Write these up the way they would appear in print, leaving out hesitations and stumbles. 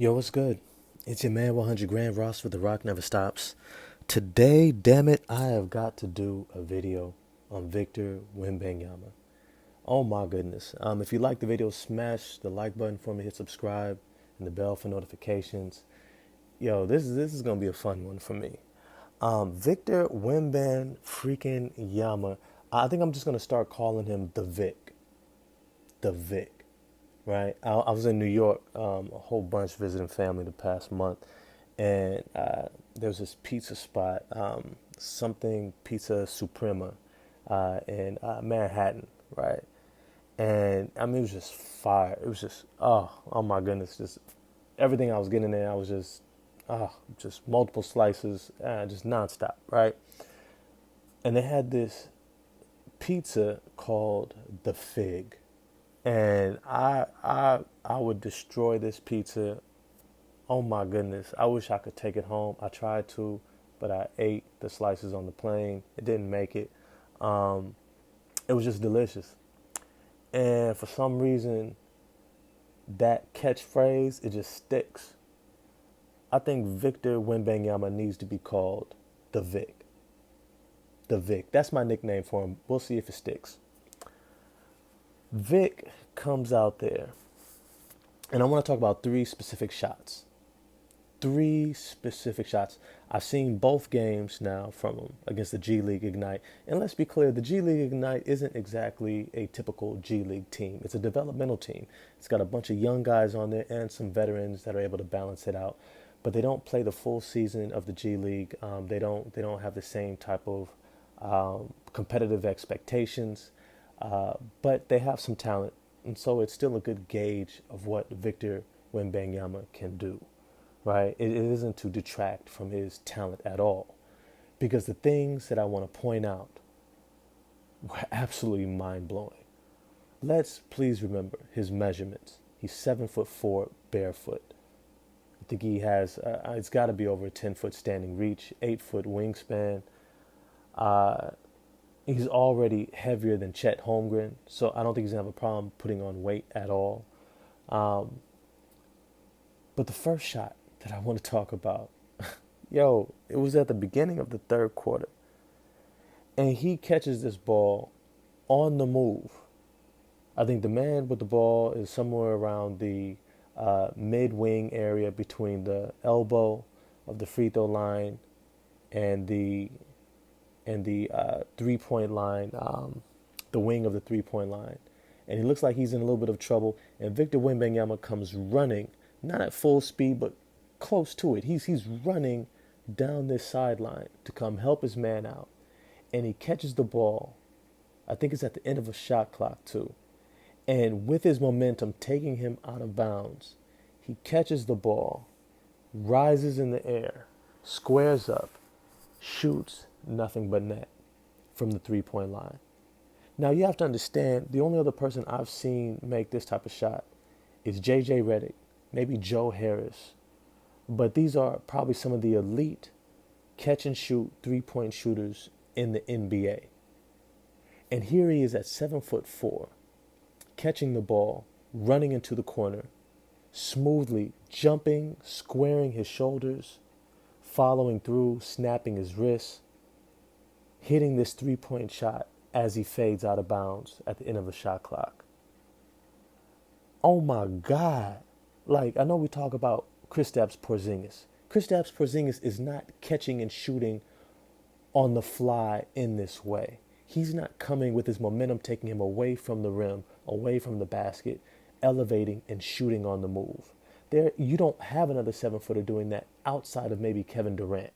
Yo, what's good? It's your man 100 Grand Ross for The Rock Never Stops. Today, damn it, I have got to do a video on Victor Wembanyama. Oh my goodness. If you like the video, smash the like button for me, hit subscribe, and the bell for notifications. Yo, this is gonna be a fun one for me. Victor Wemban freaking Yama. I think I'm just gonna start calling him the-Vic. The-Vic. Right? I was in New York a whole bunch visiting family the past month, and there was this pizza spot, something Pizza Suprema, in Manhattan, right? And I mean, it was just fire. It was just, oh my goodness, just everything I was getting there. I was just multiple slices, just nonstop, right? And they had this pizza called the Fig, and I would destroy this pizza. Oh my goodness. I wish I could take it home. I tried to, but I ate the slices on the plane. It didn't make it. It was just delicious. And for some reason, that catchphrase, it just sticks. I think Victor Wembanyama needs to be called the Vic. The Vic. That's my nickname for him. We'll see if it sticks. Vic comes out there, and I want to talk about three specific shots. Three specific shots. I've seen both games now from him against the G League Ignite. And let's be clear, the G League Ignite isn't exactly a typical G League team. It's a developmental team. It's got a bunch of young guys on there and some veterans that are able to balance it out. But they don't play the full season of the G League. They don't have the same type of competitive expectations. But they have some talent. And so it's still a good gauge of what Victor Wembanyama can do. Right? It isn't to detract from his talent at all. Because the things that I want to point out were absolutely mind blowing. Let's please remember his measurements. He's 7'4" barefoot. I think he has, it's got to be over a 10-foot standing reach, 8-foot wingspan. He's already heavier than Chet Holmgren, so I don't think he's going to have a problem putting on weight at all. But the first shot that I want to talk about, yo, it was at the beginning of the third quarter. And he catches this ball on the move. I think the man with the ball is somewhere around the mid-wing area between the elbow of the free throw line and the 3-point line, the wing of the 3-point line. And he looks like he's in a little bit of trouble. And Victor Wembanyama comes running, not at full speed, but close to it. He's running down this sideline to come help his man out. And he catches the ball. I think it's at the end of a shot clock too. And with his momentum taking him out of bounds, he catches the ball, rises in the air, squares up, shoots nothing but net from the 3-point line. Now you have to understand, the only other person I've seen make this type of shot is J.J. Redick, maybe Joe Harris. But these are probably some of the elite catch and shoot 3-point shooters in the NBA. And here he is at 7'4", catching the ball, running into the corner, smoothly jumping, squaring his shoulders, following through, snapping his wrists, hitting this 3-point shot as he fades out of bounds at the end of the shot clock. Oh my God. Like, I know we talk about Kristaps Porzingis. Kristaps Porzingis is not catching and shooting on the fly in this way. He's not coming with his momentum, taking him away from the rim, away from the basket, elevating and shooting on the move. You don't have another 7-footer doing that outside of maybe Kevin Durant.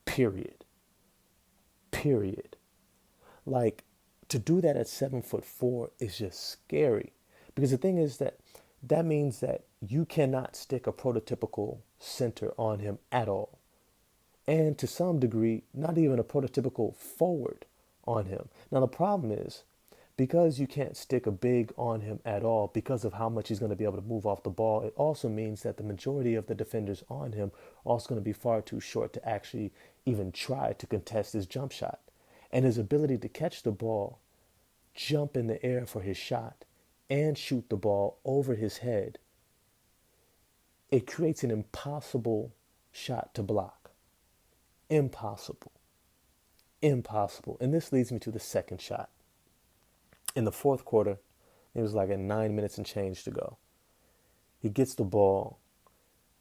Period. Like, to do that at 7'4" is just scary. Because the thing is that means that you cannot stick a prototypical center on him at all. And to some degree, not even a prototypical forward on him. Now the problem is, because you can't stick a big on him at all because of how much he's going to be able to move off the ball, it also means that the majority of the defenders on him are also going to be far too short to actually even try to contest his jump shot. And his ability to catch the ball, jump in the air for his shot, and shoot the ball over his head it creates an impossible shot to block. Impossible. Impossible. And this leads me to the second shot. In the fourth quarter, it was like 9 minutes and change to go. He gets the ball.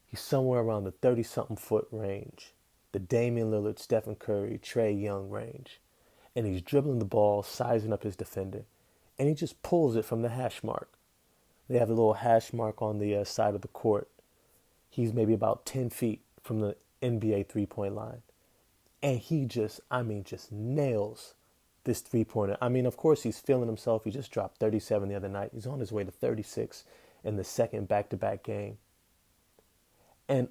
He's somewhere around the 30-something foot range, the Damian Lillard, Stephen Curry, Trae Young range. And he's dribbling the ball, sizing up his defender, and he just pulls it from the hash mark. They have a little hash mark on the side of the court. He's maybe about 10 feet from the NBA three-point line. And he just nails this three-pointer. I mean, of course, he's feeling himself. He just dropped 37 the other night. He's on his way to 36 in the second back-to-back game. And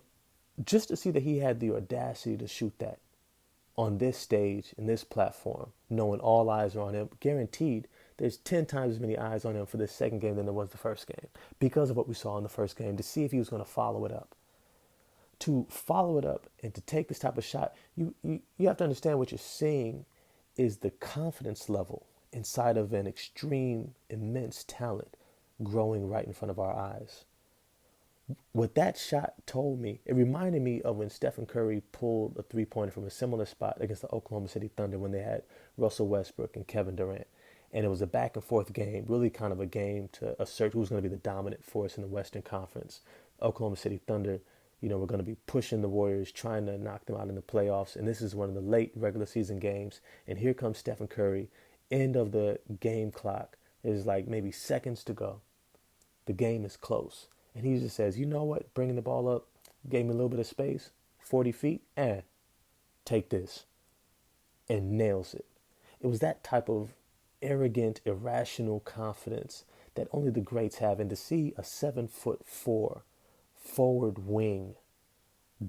just to see that he had the audacity to shoot that on this stage, in this platform, knowing all eyes are on him, guaranteed there's 10 times as many eyes on him for this second game than there was the first game because of what we saw in the first game, to see if he was going to follow it up. To follow it up and to take this type of shot, you have to understand what you're seeing is the confidence level inside of an extreme, immense talent growing right in front of our eyes. What that shot told me, it reminded me of when Stephen Curry pulled a three-pointer from a similar spot against the Oklahoma City Thunder when they had Russell Westbrook and Kevin Durant. And it was a back-and-forth game, really kind of a game to assert who's going to be the dominant force in the Western Conference. Oklahoma City Thunder, we're going to be pushing the Warriors, trying to knock them out in the playoffs. And this is one of the late regular season games. And here comes Stephen Curry, end of the game clock. There's like maybe seconds to go. The game is close. And he just says, you know what? Bringing the ball up, gave me a little bit of space, 40 feet, take this. And nails it. It was that type of arrogant, irrational confidence that only the greats have. And to see a 7'4" forward wing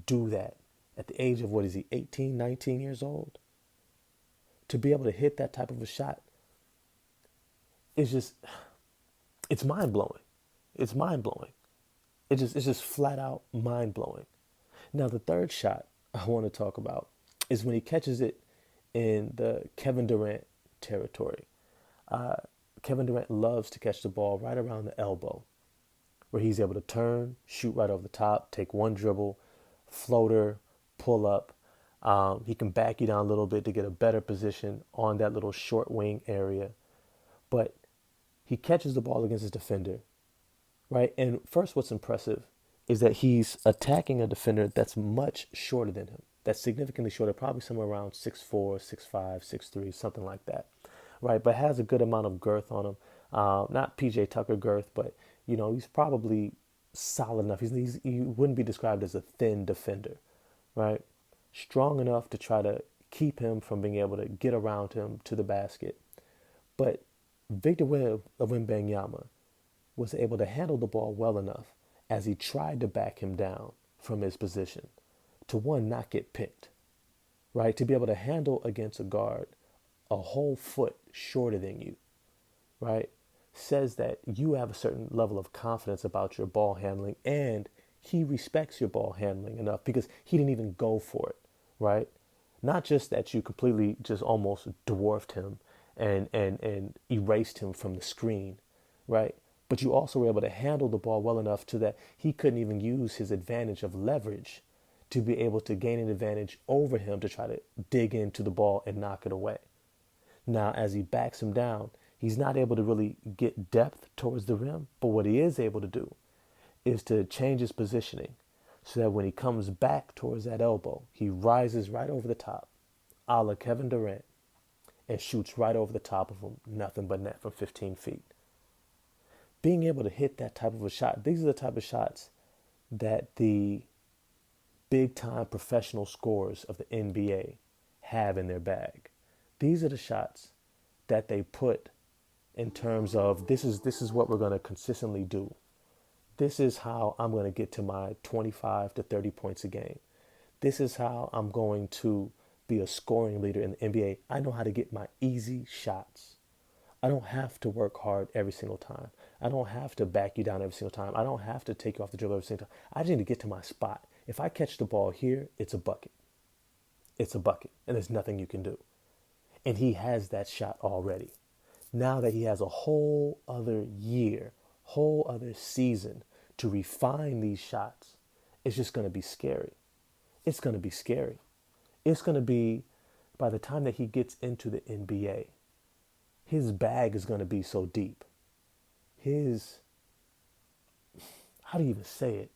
do that at the age of, 18, 19 years old? To be able to hit that type of a shot is it's mind-blowing. It's mind-blowing. It's just flat out mind-blowing. Now, the third shot I want to talk about is when he catches it in the Kevin Durant territory. Kevin Durant loves to catch the ball right around the elbow, where he's able to turn, shoot right over the top, take one dribble, floater, pull up. He can back you down a little bit to get a better position on that little short wing area. But he catches the ball against his defender, right? And first, what's impressive is that he's attacking a defender that's much shorter than him. That's significantly shorter, probably somewhere around 6'4", 6'5", 6'3", something like that, right? But has a good amount of girth on him. Not PJ Tucker girth, but, he's probably solid enough. He wouldn't be described as a thin defender, right? Strong enough to try to keep him from being able to get around him to the basket. But Victor Wembanyama was able to handle the ball well enough as he tried to back him down from his position to, one, not get picked, right? To be able to handle against a guard a whole foot shorter than you, right? Says that you have a certain level of confidence about your ball handling, and he respects your ball handling enough because he didn't even go for it, right? Not just that you completely just almost dwarfed him and erased him from the screen, right? But you also were able to handle the ball well enough to that he couldn't even use his advantage of leverage to be able to gain an advantage over him to try to dig into the ball and knock it away. Now, as he backs him down, he's not able to really get depth towards the rim, but what he is able to do is to change his positioning so that when he comes back towards that elbow, he rises right over the top, a la Kevin Durant, and shoots right over the top of him, nothing but net from 15 feet. Being able to hit that type of a shot, these are the type of shots that the big-time professional scorers of the NBA have in their bag. These are the shots that they put in terms of this is what we're going to consistently do. This is how I'm going to get to my 25 to 30 points a game. This is how I'm going to be a scoring leader in the NBA. I know how to get my easy shots. I don't have to work hard every single time. I don't have to back you down every single time. I don't have to take you off the dribble every single time. I just need to get to my spot. If I catch the ball here, it's a bucket. It's a bucket, and there's nothing you can do. And he has that shot already. Now that he has a whole other year, whole other season to refine these shots, it's just going to be scary. It's going to be scary. It's going to be, by the time that he gets into the NBA, his bag is going to be so deep. His, how do you even say it?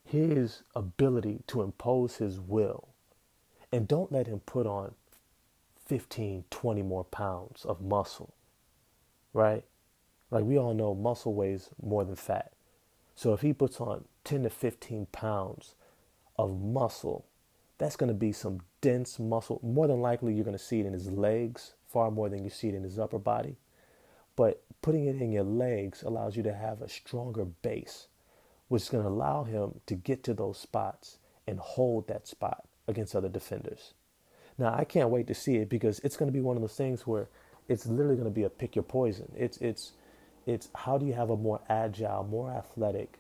His ability to impose his will. And don't let him put on 15, 20 more pounds of muscle, right? Like we all know muscle weighs more than fat. So if he puts on 10 to 15 pounds of muscle, that's going to be some dense muscle. More than likely, you're going to see it in his legs far more than you see it in his upper body. But putting it in your legs allows you to have a stronger base, which is going to allow him to get to those spots and hold that spot against other defenders. Now, I can't wait to see it because it's going to be one of those things where it's literally going to be a pick your poison. It's how do you have a more agile, more athletic,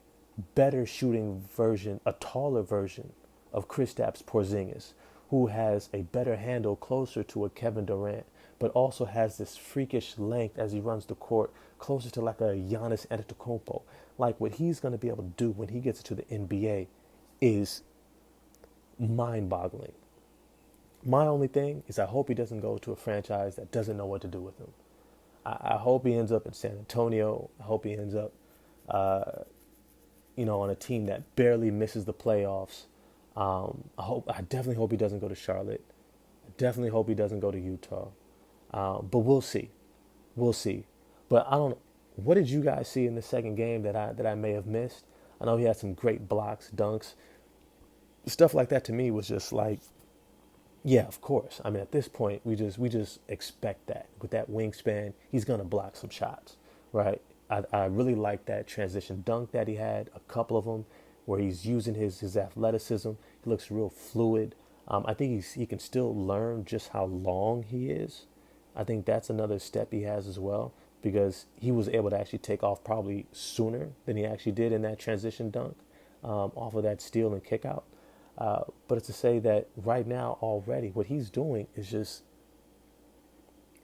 better shooting version, a taller version of Kristaps Porzingis, who has a better handle closer to a Kevin Durant, but also has this freakish length as he runs the court, closer to like a Giannis Antetokounmpo. Like what he's going to be able to do when he gets to the NBA is mind-boggling. My only thing is I hope he doesn't go to a franchise that doesn't know what to do with him. I hope he ends up in San Antonio. I hope he ends up, on a team that barely misses the playoffs. I definitely hope he doesn't go to Charlotte. I definitely hope he doesn't go to Utah. But we'll see. We'll see. But I don't. What did you guys see in the second game that I may have missed? I know he had some great blocks, dunks, stuff like that. To me was just like, yeah, of course. I mean, at this point, we just expect that with that wingspan, he's gonna block some shots, right? I really like that transition dunk that he had, a couple of them, where he's using his athleticism. He looks real fluid. I think he can still learn just how long he is. I think that's another step he has as well because he was able to actually take off probably sooner than he actually did in that transition dunk off of that steal and kick out. But it's to say that right now already what he's doing is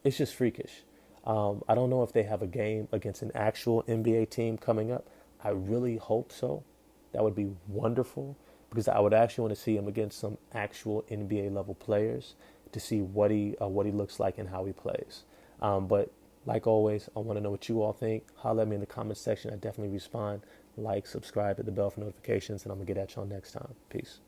it's just freakish. I don't know if they have a game against an actual NBA team coming up. I really hope so. That would be wonderful because I would actually want to see him against some actual NBA level players to see what he looks like and how he plays. But like always, I want to know what you all think. Holler at me in the comment section. I definitely respond. Like, subscribe, hit the bell for notifications, and I'm going to get at y'all next time. Peace.